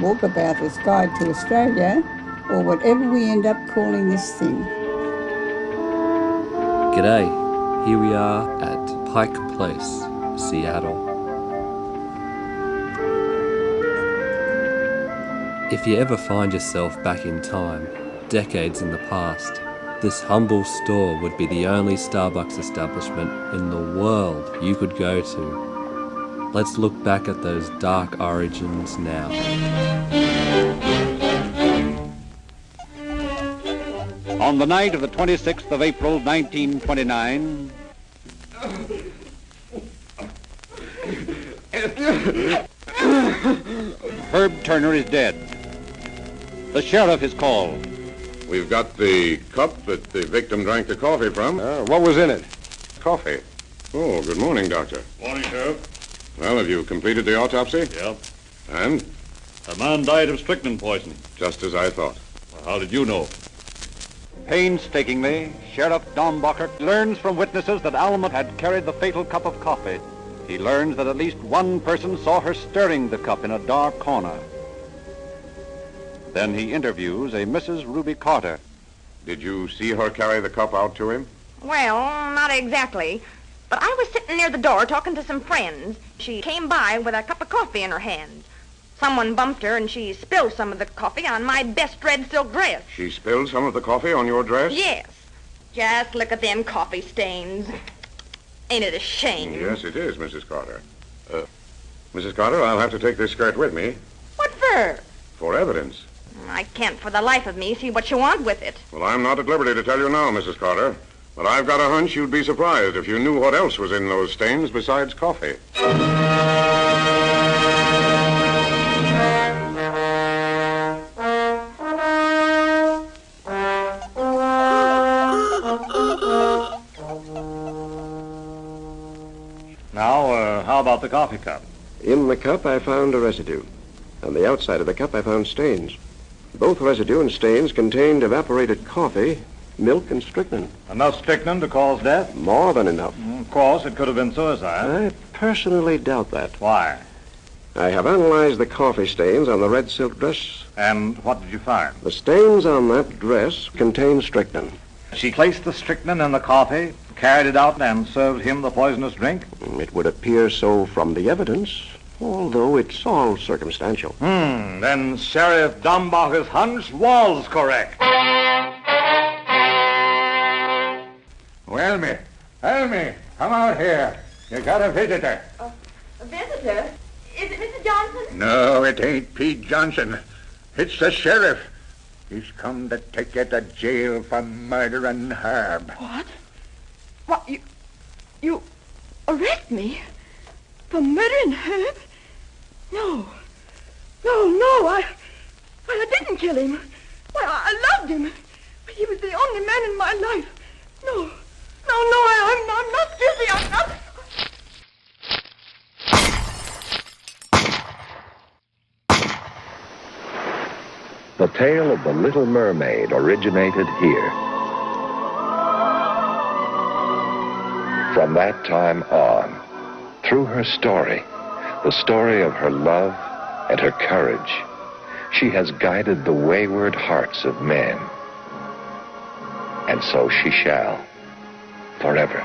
Walkabouter's Guide to Australia, or whatever we end up calling this thing. G'day, here we are at Pike Place, Seattle. If you ever find yourself back in time, decades in the past, this humble store would be the only Starbucks establishment in the world you could go to. Let's look back at those dark origins now. On the night of the 26th of April, 1929, Herb Turner is dead. The sheriff is called. We've got the cup that the victim drank the coffee from. What was in it? Coffee. Oh, good morning, Doctor. Morning, Sheriff. Well, have you completed the autopsy? Yep. And? A man died of strychnine poisoning. Just as I thought. Well, how did you know? Painstakingly, Sheriff Dombacher learns from witnesses that Alma had carried the fatal cup of coffee. He learns that at least one person saw her stirring the cup in a dark corner. Then he interviews a Mrs. Ruby Carter. Did you see her carry the cup out to him? Well, not exactly. But I was sitting near the door talking to some friends. She came by with a cup of coffee in her hand. Someone bumped her and she spilled some of the coffee on my best red silk dress. She spilled some of the coffee on your dress? Yes. Just look at them coffee stains. Ain't it a shame? Yes, it is, Mrs. Carter. Mrs. Carter, I'll have to take this skirt with me. What for? For evidence. I can't for the life of me see what you want with it. Well, I'm not at liberty to tell you now, Mrs. Carter. But I've got a hunch you'd be surprised if you knew what else was in those stains besides coffee. Now, how about the coffee cup? In the cup, I found a residue. On the outside of the cup, I found stains. Both residue and stains contained evaporated coffee, milk, and strychnine. Enough strychnine to cause death? More than enough. Of course, it could have been suicide. I personally doubt that. Why? I have analyzed the coffee stains on the red silk dress. And what did you find? The stains on that dress contain strychnine. She placed the strychnine in the coffee, carried it out, and served him the poisonous drink? It would appear so from the evidence, although it's all circumstantial. Then Sheriff Dombacher's hunch was correct. Well, Elmy, come out here. You got a visitor. A visitor? Is it Mr. Johnson? No, it ain't Pete Johnson. It's the sheriff. He's come to take you to jail for murdering Herb. What? What, you arrest me for murdering Herb? No, I didn't kill him. Why, I loved him. He was the only man in my life. No, I'm not guilty. I'm not. The tale of the Little Mermaid originated here. From that time on, through her story, the story of her love and her courage, she has guided the wayward hearts of men. And so she shall, forever.